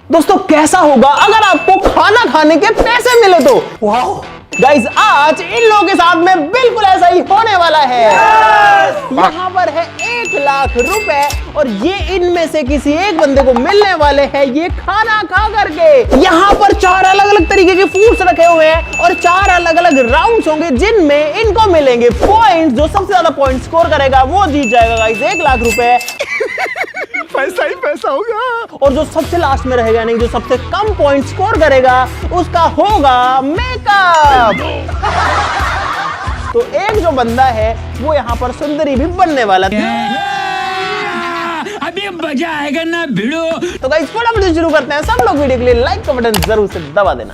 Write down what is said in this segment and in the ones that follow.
दोस्तों कैसा होगा अगर आपको खाना खाने के पैसे मिले तो? वाओ गाइस, आज इन लोगों के साथ में बिल्कुल ऐसा ही होने वाला है। यहाँ पर है 1 लाख रुपए और ये इनमें से किसी एक बंदे को मिलने वाले हैं ये खाना खा करके। यहाँ पर 4 अलग अलग तरीके के फूड्स रखे हुए हैं और 4 अलग अलग राउंड्स होंगे जिनमें इनको मिलेंगे पॉइंट्स। जो सबसे ज्यादा पॉइंट स्कोर करेगा वो जीत जाएगा गाइस 1 लाख रुपए। पैसा ही पैसा होगा। और जो सबसे लास्ट में रहेगा, यानी जो सबसे कम पॉइंट स्कोर करेगा उसका होगा मेकअप। तो एक जो बंदा है वो यहाँ पर सुंदरी भी बनने वाला है। अभी मजा आएगा ना भिड़ो। तो गाइस फटाफट से शुरू करते हैं। सब लोग वीडियो के लिए लाइक का बटन जरूर से दबा देना।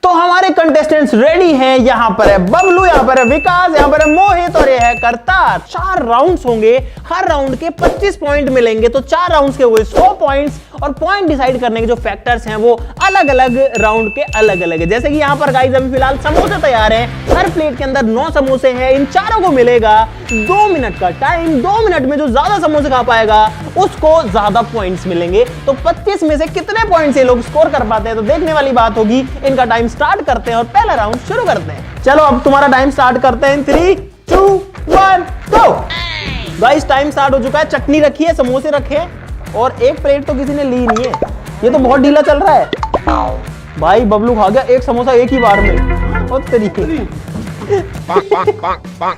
तो हमारे कंटेस्टेंट्स रेडी हैं। यहाँ पर है बबलू, यहाँ पर है विकास, यहाँ पर है मोहित और ये है करतार। 4 राउंड्स होंगे, हर राउंड के 25 पॉइंट मिलेंगे। तो 4 राउंड्स के हुए 100 पॉइंट्स और पॉइंट डिसाइड करने के जो फैक्टर्स हैं वो अलग अलग राउंड के अलग अलग है। जैसे कि यहाँ पर गाइस अभी फिलहाल समोसे तैयार हैं। हर प्लेट के अंदर 9 समोसे हैं। इन चारों को मिलेगा 2 मिनट का टाइम। 2 मिनट में जो ज्यादा समोसे खा पाएगा उसको ज्यादा पॉइंट्स मिलेंगे। तो 25 में से कितने पॉइंट्स ये लोग स्कोर कर पाते हैं तो देखने वाली बात होगी। इनका टाइम स्टार्ट करते हैं और पहला राउंड शुरू करते हैं। चलो अब तुम्हारा टाइम स्टार्ट करते हैं। 3, 2, 1 गो। गाइस टाइम स्टार्ट हो चुका है। चटनी रखी है, समोसे रखे हैं और एक प्लेट तो किसी ने ली नहीं है। ये तो बहुत ढीला चल रहा है। भाई बबलू खा गया एक समोसा एक ही बार में। और तरीके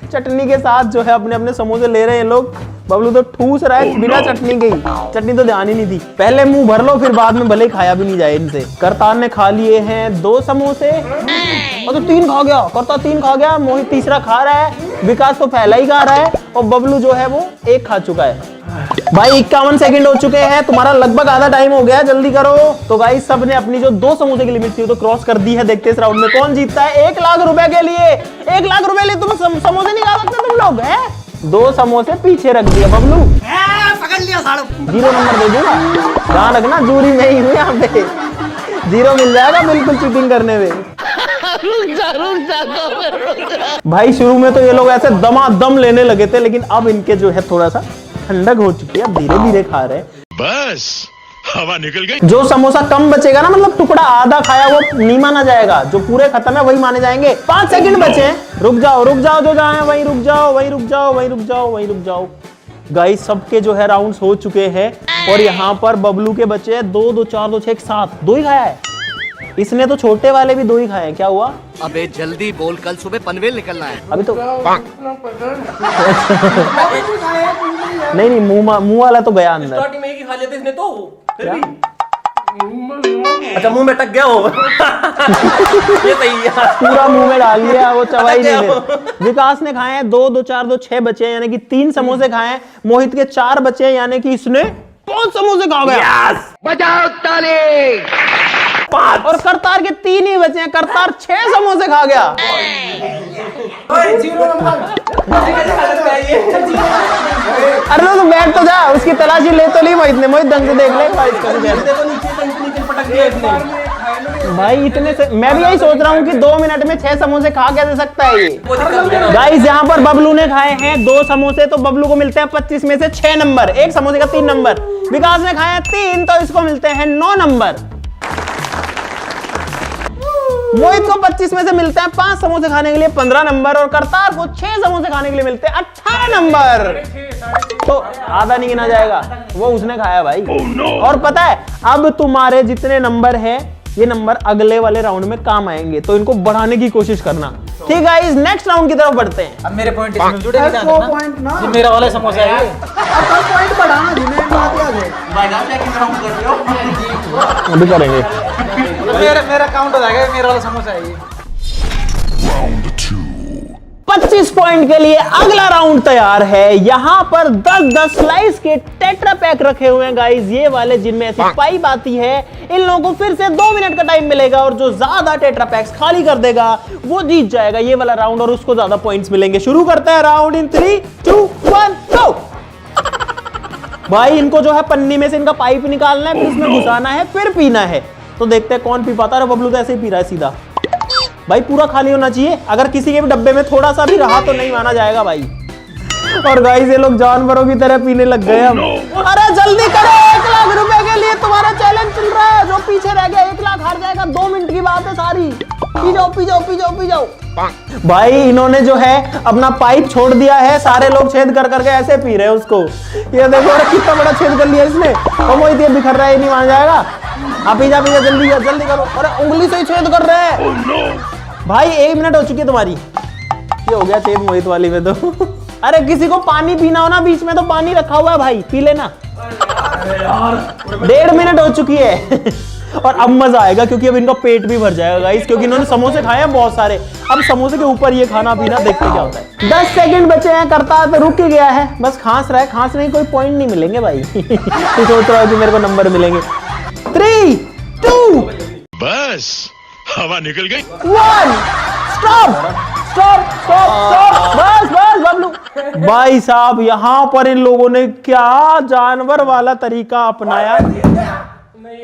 चटनी के साथ जो है अपने अपने समोसे ले रहे हैं लोग। बबलू तो ठूस रहा है बिना चटनी के ही। चटनी तो ध्यान ही नहीं थी। पहले मुंह भर लो फिर बाद में भले खाया भी नहीं जाए इनसे। करतार ने खा लिए हैं 2 समोसे और तो 3 खा गया। करतार 3 खा गया। मोहित तीसरा खा रहा है। विकास तो पहला ही खा रहा है और बबलू जो है वो 1 खा चुका है। भाई 51 सेकंड हो चुके हैं। तुम्हारा लगभग आधा टाइम हो गया, जल्दी करो। तो गाइस सब ने अपनी जो 2 समोसे की लिमिट थी वो तो क्रॉस कर दी है। देखते इस राउंड में कौन जीतता है 1 लाख रुपए के लिए। 1 लाख रुपए लिए तुम समोसे नहीं खा सकते तुम लोग हैं। 2 समोसे पीछे रख दिया बबलू। पकड़ लिया साड़ू। 0 नंबर दे दूंगा। ध्यान रखना जूरी में ही हूँ यहाँ पे। 0 मिल जाएगा बिल्कुल चीटिंग करने में। भाई शुरू में तो ये लोग ऐसे दमादम लेने लगे थे लेकिन अब इनके जो है थोड़ा सा ठंडक हो चुकी है। अब धीरे धीरे खा रहे हैं। बस हवा निकल गई। जो समोसा कम बचेगा ना, मतलब टुकड़ा आधा खाया वो नहीं माना जाएगा। जो पूरे खत्म है वही माने जाएंगे। 5 सेकंड बचे हैं। रुक जाओ जो जहाँ है वहीं रुक जाओ, वहीं रुक जाओ, वहीं रुक जाओ, वहीं रुक जाओ। गाइस सबके जो है राउंड्स हो चुके हैं और यहाँ पर बबलू के बचे हैं 2, 2, 4, 2, 6, 7। 2 ही खाया है इसने। तो छोटे वाले भी 2 ही खाए हैं। क्या हुआ? अबे जल्दी बोल, कल सुबह पनवेल निकलना है। अभी तो नहीं मुंह वाला तो गया अंदर। स्टार्टिंग में एक ही खा लेते इसने तो फिर भी। अच्छा मुंह में टक गया हो। ये सही है। पूरा मुंह में डाल लिया वो चबाई नहीं दे। विकास ने खाए हैं 2, 2, 4, 2, 6 बचे हैं यानी कि 3 समोसे खाए हैं। मोहित के 4 बचे हैं यानी कि इसने 5 समोसे खा गया। बजाओ ताली। 5 और करतार के 3 ही बचे हैं। करतार 6 समोसे खा गया। अरे तो बैठ तो जा, उसकी तलाशी ले तो ली मोहित ने। मोहित ढंग से देख ले भाई। इतने से मैं भी यही सोच रहा हूँ कि 2 मिनट में 6 समोसे खा कैसे सकता है ये। गाइस यहाँ पर बबलू ने खाए हैं 2 समोसे तो बबलू को मिलते हैं 25 में से 6 नंबर। एक समोसे का 3 नंबर। विकास ने खाए 3 तो इसको मिलते हैं 9 नंबर। मोहित को 25 में से मिलते हैं 5 समोसे खाने के लिए 15 नंबर और करतार को 6 समोसे खाने के लिए मिलते हैं 18 नंबर। तो आधा नहीं गिना जाएगा, वो उसने खाया भाई। और पता है अब तुम्हारे जितने नंबर है ये नंबर अगले वाले राउंड में काम आएंगे तो इनको बढ़ाने की कोशिश करना। ठीक है नेक्स्ट राउंड की तरफ बढ़ते हैं। अब मेरे पॉइंट इसमें जुड़े नहीं जाते ना। ये मेरा वाला समोसा है। अब पॉइंट बढ़ाना जी, मैं बात याद है। अभी करेंगे। मेरा काउंट हो जाएगा। मेरा वाला समोसा है ये। 25 पॉइंट के लिए अगला राउंड तैयार है। यहाँ पर 10-10 स्लाइस के टेट्रा पैक रखे हुए हैं गाइस। ये वाले जिनमें ऐसी पाइप आती है। इन लोगों को फिर से 2 मिनट का टाइम मिलेगा और जो ज्यादा टेट्रा पैक्स खाली कर देगा वो जीत जाएगा ये वाला राउंड और उसको ज्यादा पॉइंट्स मिलेंगे। शुरू करते हैं राउंड इन 3, 2, 1 गो। भाई इनको जो है पन्नी में से इनका पाइप निकालना है, फिर उसमें घुसाना है, फिर पीना है। तो देखते हैं कौन पी पाता है। बबलू तो ऐसे ही पी रहा है सीधा। भाई पूरा खाली होना चाहिए। अगर किसी के भी डब्बे में थोड़ा सा भी रहा तो नहीं माना जाएगा भाई। और गाइस ये लोग जानवरों की तरह पीने लग गए हम। अरे जल्दी करो, 1 पी जाओ पी जाओ पी जाओ। भाई इन्होंने जो है अपना पाइप छोड़ दिया है, सारे लोग छेद कर करके ऐसे पी रहे हैं उसको। ये देखो अरे कितना बड़ा छेद कर लिया इसने। और मोहित ये बिखर रहा है, नहीं मान जाएगा। आप पी जा जल्दी जल्दी करो। अरे उंगली से ही छेद कर रहे हैं। भाई 1 मिनट हो चुकी है तुम्हारी। ये हो गया छेद मोहित वाली में तो। अरे किसी को पानी पीना हो ना, बीच में तो पानी रखा हुआ है भाई, पी लेना। 1.5 मिनट हो चुकी है। और अब मजा आएगा क्योंकि अब इनका पेट भी भर जाएगा गाइस, क्योंकि इन्होंने समोसे खाए हैं बहुत सारे। अब समोसे के ऊपर ये खाना पीना, देखते क्या होता है। 10 सेकंड बचे हैं, करतार तो रुक ही गया है, बस खांस रहा है। खांसने की कोई पॉइंट नहीं मिलेंगे भाई। तू सोच रहा है कि मेरे को नंबर मिलेंगे। 3 2 बस हवा निकल गई। 1 स्टॉप स्टॉप स्टॉप स्टॉप। बस बस बबलू। भाई साहब यहाँ पर इन लोगों ने क्या जानवर वाला तरीका अपनाया।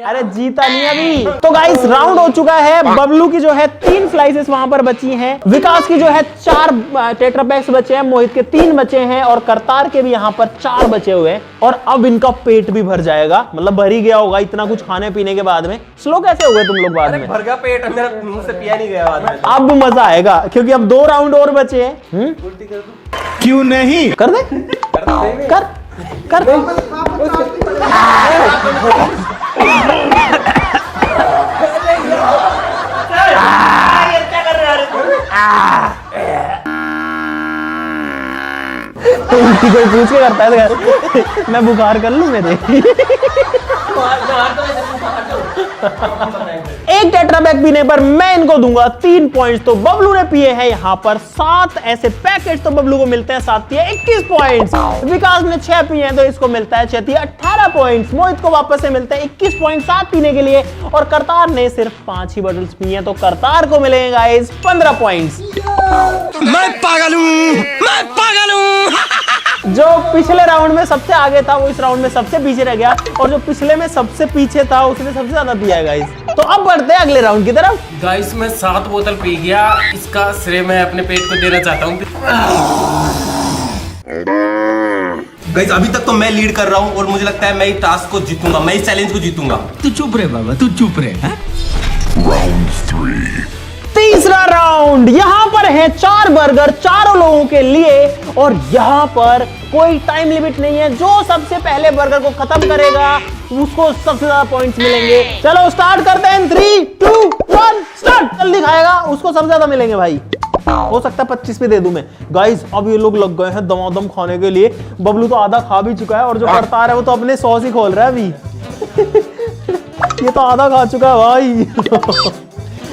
अरे जीता नहीं अभी तो गाइस, राउंड हो चुका है। बबलू की जो है 3 स्लाइसेस वहां पर बची हैं, विकास की जो है 4 टेट्रापैक्स बचे हैं, मोहित के 3 बचे हैं और करतार के भी यहाँ पर 4 बचे हुए हैं। और अब इनका पेट भी भर जाएगा, मतलब भर ही गया होगा इतना कुछ खाने पीने के बाद में। स्लो कैसे हो गए तुम लोग बाद में? भर गया पेट, मेरा मुंह से पिया नहीं गया बाद में। अब मजा आएगा क्योंकि अब 2 राउंड और बचे हैं। क्यों नहीं? कर दे कर कर दे। उल्टी कोई पूछ के करता है मैं बुखार कर लूं मेरे। एक टेट्रापैक पीने पर मैं इनको दूंगा 3 पॉइंट्स। तो बबलू ने पिए हैं यहाँ पर 7 ऐसे पैकेट्स, तो बबलू को मिलते हैं 7 या 21 पॉइंट्स। विकास ने 6 पिए हैं तो इसको मिलता है 6 या 18 पॉइंट्स। मोहित को वापस से मिलते हैं 21 पॉइंट 7 पीने के लिए। और करतार ने सिर्फ 5 ही बॉटल्स पी हैं, तो करतार को मिलेंगे गाइस 15 पॉइंट्स। मैं पागल हूँ, मैं पागल हूँ। जो पिछले राउंड में सबसे आगे था वो इस राउंड में सबसे पीछे रह गया, और जो पिछले में सबसे पीछे था उसने सबसे ज्यादा पिया है गाइस। तो अब बढ़ते हैं अगले राउंड की तरफ। गाइस मैं 7 बोतल पी गया, इसका श्रेय मैं अपने पेट को देना चाहता हूँ। गाइस अभी तक तो मैं लीड कर रहा हूँ और मुझे लगता है मैं इस टास्क को जीतूंगा, मैं इस चैलेंज को जीतूंगा। तू चुप रहे बाबा, तू चुप रहे। तीसरा राउंड। यहाँ पर है 4 बर्गर चारों लोगों के लिए, और यहाँ पर कोई टाइम लिमिट नहीं है। जो सबसे पहले बर्गर को खत्म करेगा उसको सबसे ज्यादा पॉइंट्स मिलेंगे। चलो स्टार्ट करते हैं। 3 2 1 स्टार्ट। जल्दी खाएगा उसको सबसे ज्यादा मिलेंगे भाई। हो सकता है 25 पे दे दूं मैं गाइस। अब ये लोग लग गए हैं दमादम खाने के लिए। बबलू तो आधा खा भी चुका है, और जो करतार है वो तो अपने सॉस ही खोल रहा है अभी। ये तो आधा खा चुका है भाई।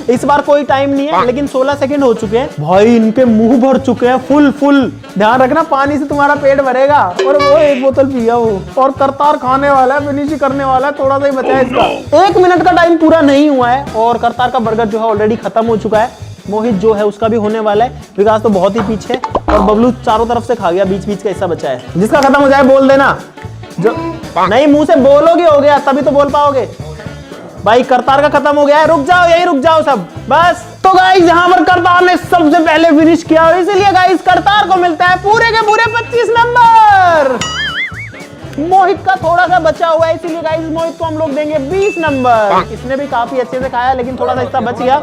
इस बार कोई टाइम नहीं है, लेकिन 16 सेकंड हो चुके हैं भाई। इनके मुंह भर चुके हैं फुल फुल। ध्यान रखना पानी से तुम्हारा पेट भरेगा। और वो 1 बोतल पिया वो, और करतार खाने वाला है, फिनिश करने वाला है। थोड़ा सा ही बचा है इसका। 1 मिनट का टाइम पूरा नहीं हुआ है और करतार का बर्गर जो है ऑलरेडी खत्म हो चुका है। मोहित जो है उसका भी होने वाला है। विकास तो बहुत ही पीछे है, और बबलू चारों तरफ से खा गया, बीच बीच का हिस्सा बचा है। जिसका खत्म हो जाए बोल देना। जो नहीं मुंह से बोलोगे हो गया, तभी तो बोल पाओगे भाई। करतार का खत्म हो गया है, रुक जाओ, यही रुक जाओ सब बस। तो गाइस यहाँ पर करतार ने सबसे पहले फिनिश किया, और इसीलिए गाइस करतार को मिलता है पूरे के पूरे 25 नंबर। मोहित का थोड़ा सा बचा हुआ है, इसीलिए गाइस मोहित को हम लोग देंगे 20 नंबर। इसने भी काफी अच्छे से खाया, लेकिन थोड़ा सा हिस्सा बच गया।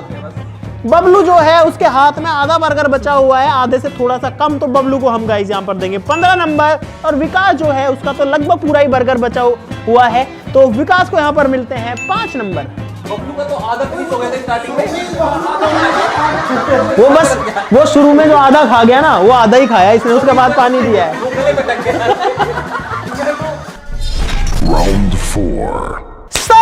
बबलू जो है उसके हाथ में आधा बर्गर बचा हुआ है, आधे से थोड़ा सा कम, तो बबलू को हम गाइस यहाँ पर देंगे 15 नंबर। और विकास जो है उसका तो लगभग पूरा ही बर्गर बचा हुआ है, तो विकास को यहाँ पर मिलते हैं 5 नंबर। बबलू का तो आधा फिनिश हो गया था स्टार्टिंग में। वो बस वो शुरू में जो आधा खा गया ना, वो आधा ही खाया इसने, उसके बाद पानी दिया है। So,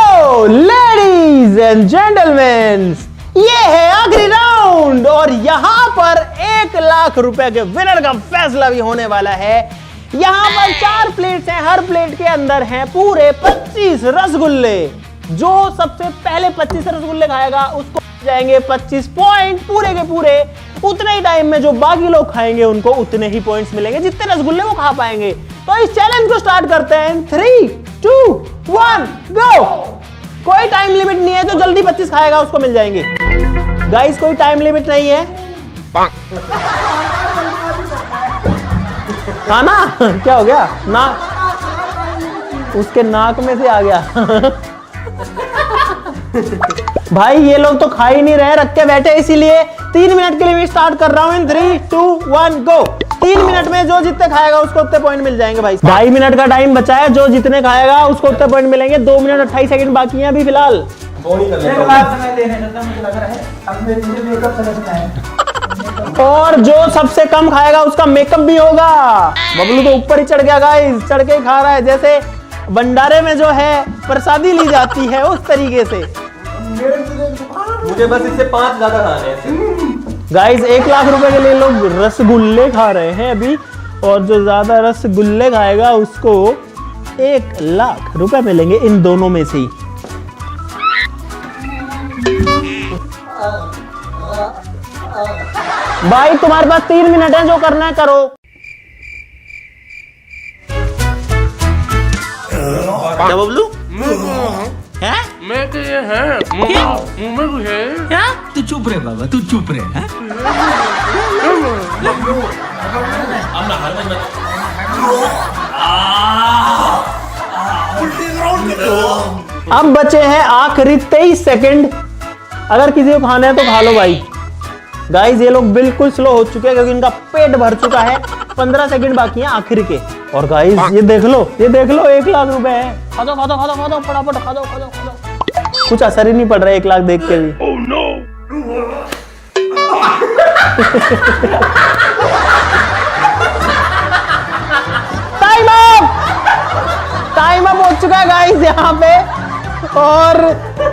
ladies and gentlemen, ये है आखिरी राउंड, और यहाँ पर 1 लाख रुपए के विनर का फैसला भी होने वाला है। यहाँ पर 4 प्लेट्स हैं, हर प्लेट के अंदर हैं पूरे 25 रसगुल्ले। जो सबसे पहले 25 रसगुल्ले खाएगा उसको जाएंगे 25 पॉइंट पूरे के पूरे। उतने ही टाइम में जो बाकी लोग खाएंगे उनको उतने ही पॉइंट्स मिलेंगे जितने रसगुल्ले वो खा पाएंगे। तो इस चैलेंज को स्टार्ट करते हैं। 3 2 1 गो। कोई टाइम लिमिट नहीं है, जो जल्दी 25 खाएगा उसको मिल जाएंगे। गाइस कोई टाइम लिमिट नहीं है। खाना क्या हो गया? नाक उसके नाक में से आ गया। भाई ये लोग तो खा ही नहीं रहे, रख के बैठे, इसीलिए 3 मिनट के लिए मैं स्टार्ट कर रहा हूँ इन 3, 2, 1 गो। 3 मिनट में जो जितने खाएगा उसको उतने पॉइंट मिल जाएंगे भाई। 2.5 मिनट का टाइम बचा है, जो जितने खाएगा उसको उतने पॉइंट मिलेंगे। 2 मिनट 28 सेकंड बाकी है अभी फिलहाल। और जो सबसे कम खाएगा उसका मेकअप भी होगा। बबलू तो ऊपर ही चढ़ गया गाइस, चढ़ के ही खा रहा है, जैसे भंडारे में जो है प्रसादी ली जाती है उस तरीके से। मुझे बस इससे 5 ज्यादा खाने हैं गाइस। 1 लाख रुपए के लिए लोग रसगुल्ले खा रहे हैं अभी, और जो ज्यादा रसगुल्ले खाएगा उसको 1 लाख रुपए मिलेंगे इन दोनों में से ही। भाई तुम्हारे पास 3 मिनट है, जो करना है करो। क्या बबलू? हैं? मैं तो ये है मुंह में कुछ है। क्या? तू चुप रहे बाबा, तू चुप रहे। हैं? अब बचे हैं आखिरी 23 सेकंड। अगर किसी को खाना है तो खा लो भाई। गाइस ये लोग बिल्कुल स्लो हो चुके हैं क्योंकि इनका पेट भर चुका है। 15 सेकंड बाकी हैं आखिर के। और गाइस ये देख लो 1 लाख रुपए है। खा दो फटाफट खा दो। कुछ असर ही नहीं पड़ रहा है 1 लाख देख के भी। टाइम अप हो चुका है गाइस यहाँ पे, और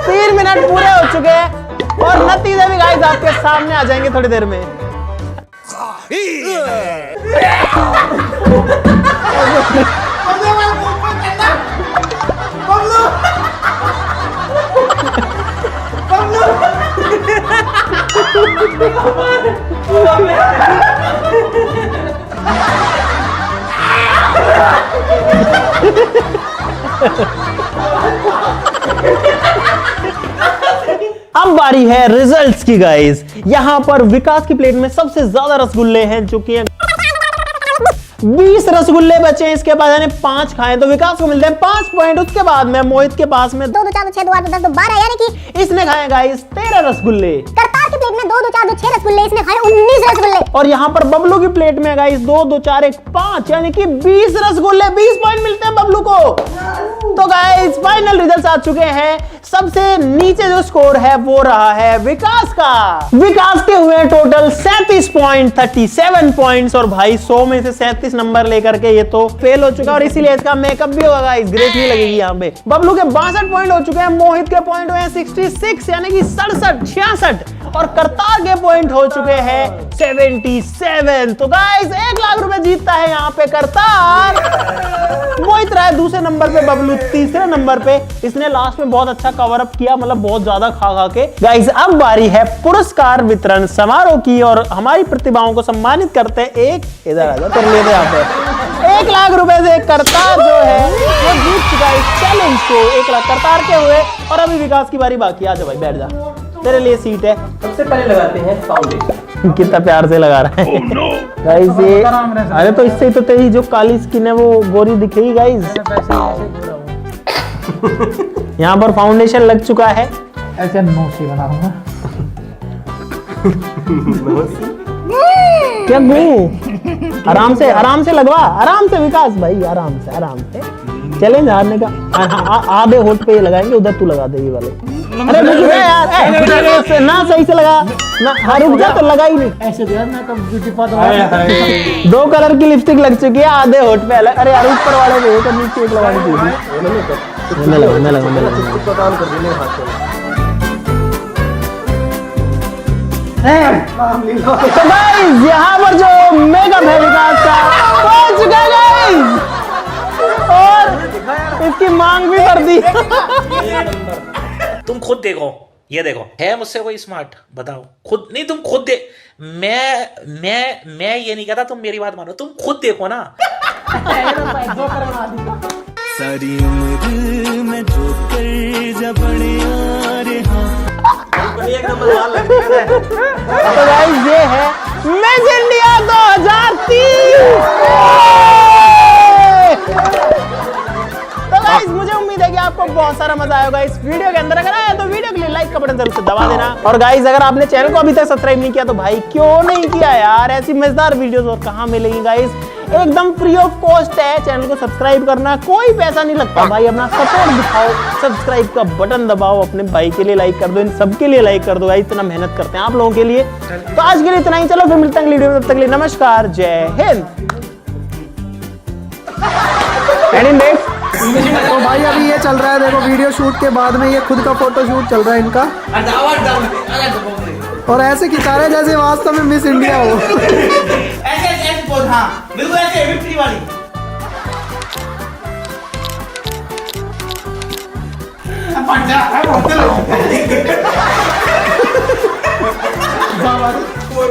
3 मिनट पूरे हो चुके हैं, और नतीजे भी गाइस आपके सामने आ जाएंगे थोड़ी देर में। अब बारी है रिजल्ट्स की गाइस। यहां पर विकास की प्लेट में सबसे ज्यादा रसगुल्ले हैं, जो कि 20 रसगुल्ले बचे हैं। इसके बाद यानी 5 खाएं तो विकास को मिलते हैं 5 पॉइंट। उसके बाद में मोहित के पास में 2 2 4 2 6 2 8 2 10 2 12, यानी कि इसने खाए गाइस 13 रसगुल्ले। करतार की प्लेट में 2 2 4 2 6 रसगुल्ले, इसने खाए 19 रसगुल्ले। और यहाँ पर बबलू की प्लेट में गाइस 2 2 4 1 5, यानी कि 20 रसगुल्ले। 20 पॉइंट मिलते हैं बबलू को। तो गाइस फाइनल रिजल्ट्स आ चुके हैं। सबसे नीचे जो स्कोर है वो रहा है विकास का। विकास के हुए टोटल 37 पॉइंट, 37 पॉइंट्स। और भाई 100 में से 37 नंबर लेकर के ये तो फेल हो चुका, और इसीलिए इसका मेकअप भी होगा गाइस, ग्रेस नहीं लगेगी यहाँ पे। बबलू के 62 पॉइंट हो चुके हैं, मोहित के पॉइंट हुए हैं 66 यानी कि 66, और करतार के पॉइंट हो चुके हैं 77। तो गाइस 1 लाख रुपए जीतता है यहाँ पे करतार। मोहित रहा है दूसरे नंबर पे, बबलू तीसरे नंबर पे। इसने लास्ट में बहुत अच्छा कवर अप किया, मतलब बहुत ज्यादा खा के। गाइस अब बारी है पुरस्कार वितरण समारोह की, और हमारी प्रतिभाओं को सम्मानित करते हैं। एक इधर आ जा कर लेते यहाँ पे 1 लाख रुपए से करतार जो है वो जीत चुका है इस चैलेंज को। 1 लाख करतार के हुए, और अभी विकास की बारी बाकी। आ जा भाई बैठ जा, तेरे लिए सीट है। सबसे पहले लगाते हैं फाउंडेशन। कितना प्यार से लगा रहा है गाइस ये। अरे तो इससे तो तेरी जो काली स्किन है वो गोरी दिखेगी गाइस। यहाँ पर फाउंडेशन लग चुका है। ऐसे नोसी बनाऊंगा। क्या गू? आराम से लगवा, आराम से विकास भाई, आराम से। चैलेंज हारने का। आधे होठ पे ये लगाएंगे, उधर तू लगा दे ये वाले। अरे रुक जा यार, ना सही से लगा ना, रुक जा तो लगा ही नहीं। ऐसे दिया मैं कब ब्यूटी पार्लर 2 कलर की लिपस्टिक लग चुकी है, आधे होठ पे अलग। अरे यार ऊपर वाले पे एक नीचे एक लगानी चाहिए। मैं लगा तो गाइस यहाँ पर जो मेकअप है विकास का हो चुका है गाइस, और इसकी मांग भी कर दी। तुम खुद देखो, ये देखो, है मुझसे कोई स्मार्ट? बताओ खुद। नहीं तुम खुद दे। मैं ये नहीं कहता, तुम मेरी बात मानो, तुम खुद देखो ना। सारी उम्र में जो कर जबड़े तो गाइस ये है मिस इंडिया 2030। तो गाइस मुझे उम्मीद है कि आपको बहुत सारा मजा आएगा इस वीडियो के अंदर। अगर आया तो वीडियो के लिए लाइक का बटन जरूर से दबा देना। और गाइस अगर आपने चैनल को अभी तक सब्सक्राइब नहीं किया तो भाई क्यों नहीं किया यार, ऐसी मजेदार वीडियोस और कहां मिलेंगी गाइस, एकदम फ्री ऑफ कॉस्ट है चैनल को सब्सक्राइब करना, कोई पैसा नहीं लगता भाई। अपना सपोर्ट दिखाओ, सब्सक्राइब का बटन दबाओ, अपने भाई के लिए लाइक कर दो, इन सबके लिए लाइक कर दो भाई, इतना मेहनत करते हैं आप लोगों के लिए। तो आज के लिए इतना ही, चलो फिर मिलते हैं अगली वीडियो में, तब तक के लिए नमस्कार, जय हिंद। तो भाई अभी ये चल रहा है देखो, वीडियो शूट के बाद में ये खुद का फोटो शूट चल रहा है इनका, और ऐसे खिंचा रहे जैसे वास्तव में मिस इंडिया हो। ऐसे पोज, हाँ बिल्कुल ऐसे विक्ट्री वाली।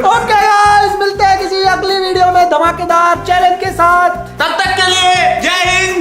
ओके गाइस, मिलते हैं किसी अगली वीडियो में धमाकेदार चैलेंज के साथ। तब तक के लिए जय हिंद।